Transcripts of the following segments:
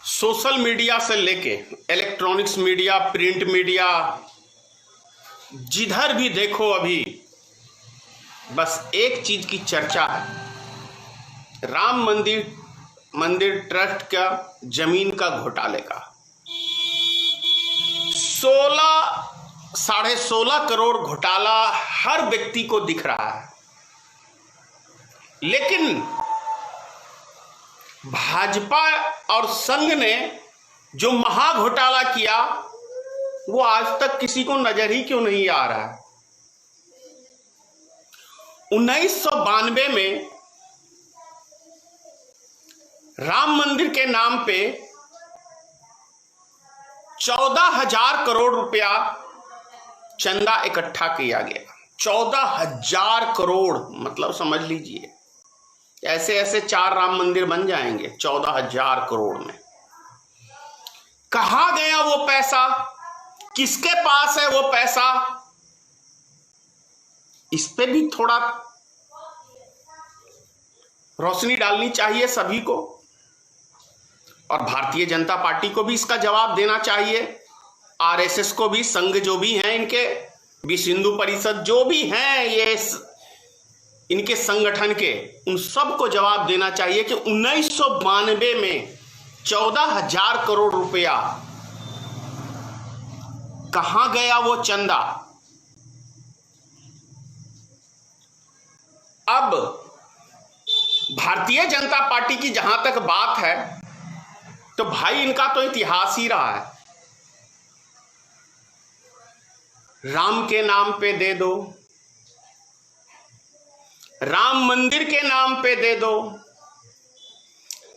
Social media से लेके electronics media, print media, जिधर भी देखो अभी बस एक चीज की चर्चा है, राम मंदिर ट्रस्ट का जमीन का घोटाले का। 16.5 करोड़ घोटाला हर व्यक्ति को दिख रहा है, लेकिन भाजपा और संघ ने जो महा घोटाला किया वो आज तक किसी को नजर ही क्यों नहीं आ रहा है। 1992 में राम मंदिर के नाम पे 14,000 करोड़ रुपया चंदा इकट्ठा किया गया। 14,000 करोड़, मतलब समझ लीजिए ऐसे ऐसे 4 राम मंदिर बन जाएंगे 14,000 करोड़ में। कहां गया वो पैसा, किसके पास है वो पैसा, इस पे भी थोड़ा रोशनी डालनी चाहिए सभी को, और भारतीय जनता पार्टी को भी इसका जवाब देना चाहिए, आरएसएस को भी, संघ जो भी हैं इनके, विश्व हिंदू परिषद जो भी हैं ये इनके संगठन के, उन सबको जवाब देना चाहिए कि 1992 में 14,000 करोड़ रुपया कहां गया वो चंदा। अब भारतीय जनता पार्टी की जहां तक बात है तो भाई इनका तो इतिहास ही रहा है, राम के नाम पे दे दो, राम मंदिर के नाम पे दे दो,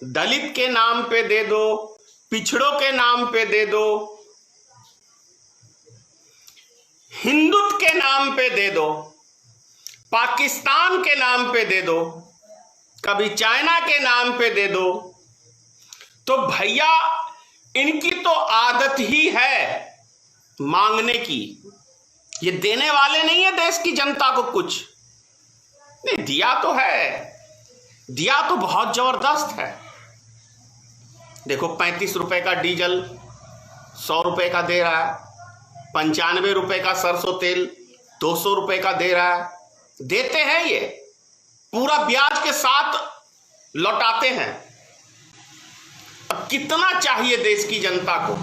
दलित के नाम पे दे दो, पिछड़ों के नाम पे दे दो, हिंदुत्व के नाम पे दे दो, पाकिस्तान के नाम पे दे दो, कभी चाइना के नाम पे दे दो। तो भैया इनकी तो आदत ही है मांगने की, ये देने वाले नहीं है देश की जनता को कुछ। नहीं, दिया तो है, दिया तो बहुत जबरदस्त है। देखो 35 रुपए का डीजल 100 रुपए का दे रहा है, 95 रुपए का सरसों तेल 200 रुपए का दे रहा है, देते हैं, ये पूरा ब्याज के साथ लौटाते हैं। अब कितना चाहिए देश की जनता को।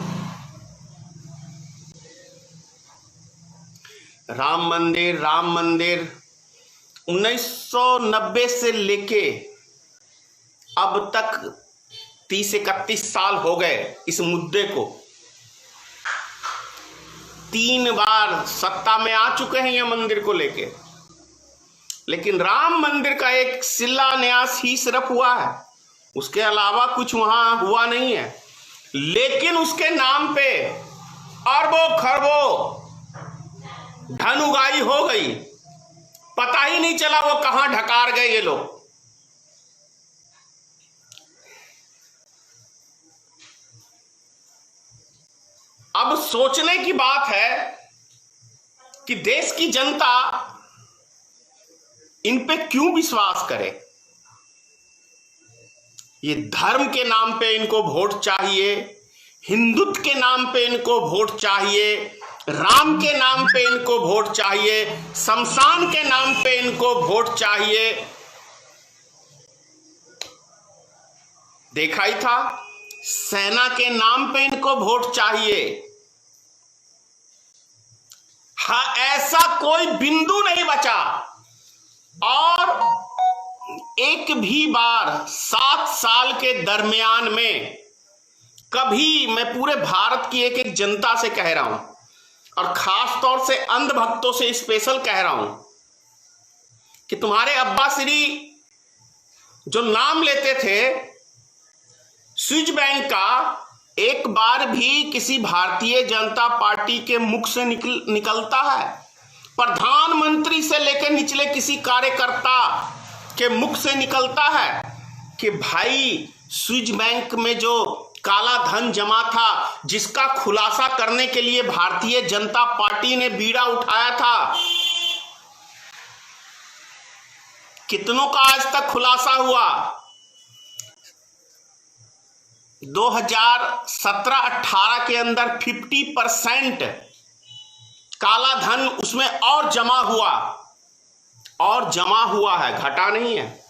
राम मंदिर 1990 से लेके अब तक 30-31 साल हो गए इस मुद्दे को। 3 बार सत्ता में आ चुके हैं ये मंदिर को लेके, लेकिन राम मंदिर का एक शिलान्यास ही सिर्फ हुआ है, उसके अलावा कुछ वहां हुआ नहीं है। लेकिन उसके नाम पे अरबों खरबों धन उगाही हो गई, पता ही नहीं चला वो कहां ढकार गए ये लोग। अब सोचने की बात है कि देश की जनता इन पे क्यों विश्वास करे। ये धर्म के नाम पे इनको वोट चाहिए, हिंदुत्व के नाम पे इनको वोट चाहिए, राम के नाम पे इनको वोट चाहिए, शमशान के नाम पे इनको वोट चाहिए। देखा ही था, सेना के नाम पे इनको वोट चाहिए। हाँ, ऐसा कोई बिंदु नहीं बचा। और एक भी बार 7 साल के दरमियान में कभी, मैं पूरे भारत की एक एक जनता से कह रहा हूं और खास तौर से अंधभक्तों से स्पेशल कह रहा हूं कि तुम्हारे अब्बा श्री जो नाम लेते थे स्विस बैंक का, एक बार भी किसी भारतीय जनता पार्टी के मुख से निकलता है, प्रधानमंत्री से लेकर निचले किसी कार्यकर्ता के मुख से निकलता है कि भाई स्विस बैंक में जो काला धन जमा था, जिसका खुलासा करने के लिए भारतीय जनता पार्टी ने बीड़ा उठाया था, कितनों का आज तक खुलासा हुआ? 2017-18 के अंदर 50% काला धन उसमें और जमा हुआ है, घटा नहीं है।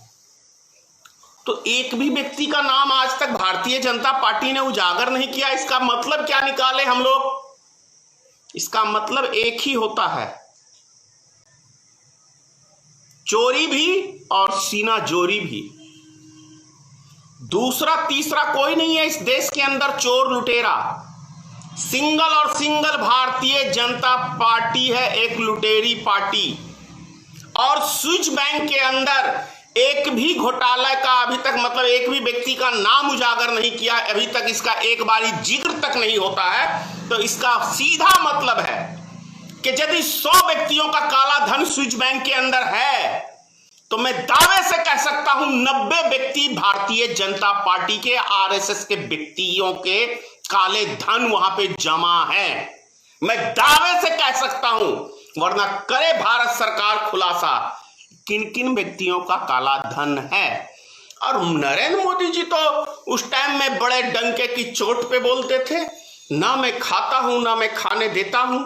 तो एक भी व्यक्ति का नाम आज तक भारतीय जनता पार्टी ने उजागर नहीं किया। इसका मतलब क्या निकाले हम लोग? इसका मतलब एक ही होता है, चोरी भी और सीना जोरी भी। दूसरा तीसरा कोई नहीं है इस देश के अंदर चोर लुटेरा। सिंगल भारतीय जनता पार्टी है एक लुटेरी पार्टी। और स्विस बैंक के अंदर एक भी घोटाला का अभी तक, मतलब एक भी व्यक्ति का नाम उजागर नहीं किया, अभी तक इसका एक बारी जिक्र तक नहीं होता है। तो इसका सीधा मतलब है कि यदि 100 व्यक्तियों का काला धन स्विस बैंक के अंदर है तो मैं दावे से कह सकता हूं 90 व्यक्ति भारतीय जनता पार्टी के, आरएसएस के व्यक्तियों के काले धन वहां पे जमा है। मैं दावे से कह सकता हूं, वरना करे भारत सरकार खुलासा किन किन व्यक्तियों का काला धन है। और नरेंद्र मोदी जी तो उस टाइम में बड़े डंके की चोट पे बोलते थे, ना मैं खाता हूं ना मैं खाने देता हूं।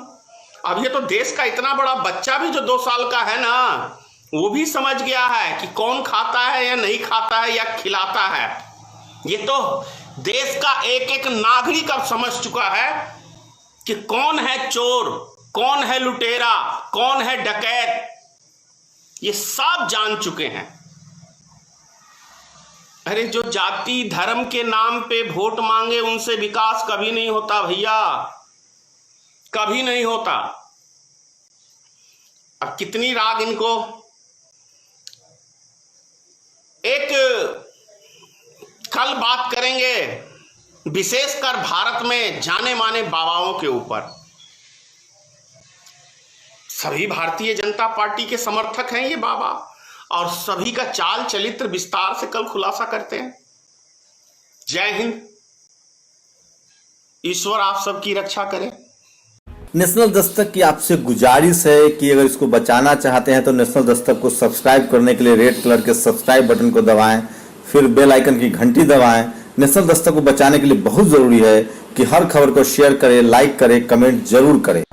अब ये तो देश का इतना बड़ा बच्चा भी जो 2 साल का है ना, वो भी समझ गया है कि कौन खाता है या नहीं खाता है या खिलाता है। ये तो देश का एक एक नागरिक अब समझ चुका है कि कौन है चोर, कौन है लुटेरा, कौन है डकैत। ये सब जान चुके हैं। अरे जो जाति धर्म के नाम पे वोट मांगे उनसे विकास कभी नहीं होता भैया, कभी नहीं होता। अब कितनी राग इनको। एक कल बात करेंगे विशेषकर भारत में जाने माने बाबाओं के ऊपर। सभी भारतीय जनता पार्टी के समर्थक हैं ये बाबा, और सभी का चाल चरित्र विस्तार से कल खुलासा करते हैं। जय हिंद, ईश्वर आप सबकी रक्षा करे। नेशनल दस्तक की आपसे गुजारिश है कि अगर इसको बचाना चाहते हैं तो नेशनल दस्तक को सब्सक्राइब करने के लिए रेड कलर के सब्सक्राइब बटन को दबाएं, फिर बेल आइकन की घंटी दबाएं। नेशनल दस्तक को बचाने के लिए बहुत जरूरी है कि हर खबर को शेयर करें, लाइक करें, कमेंट जरूर करें।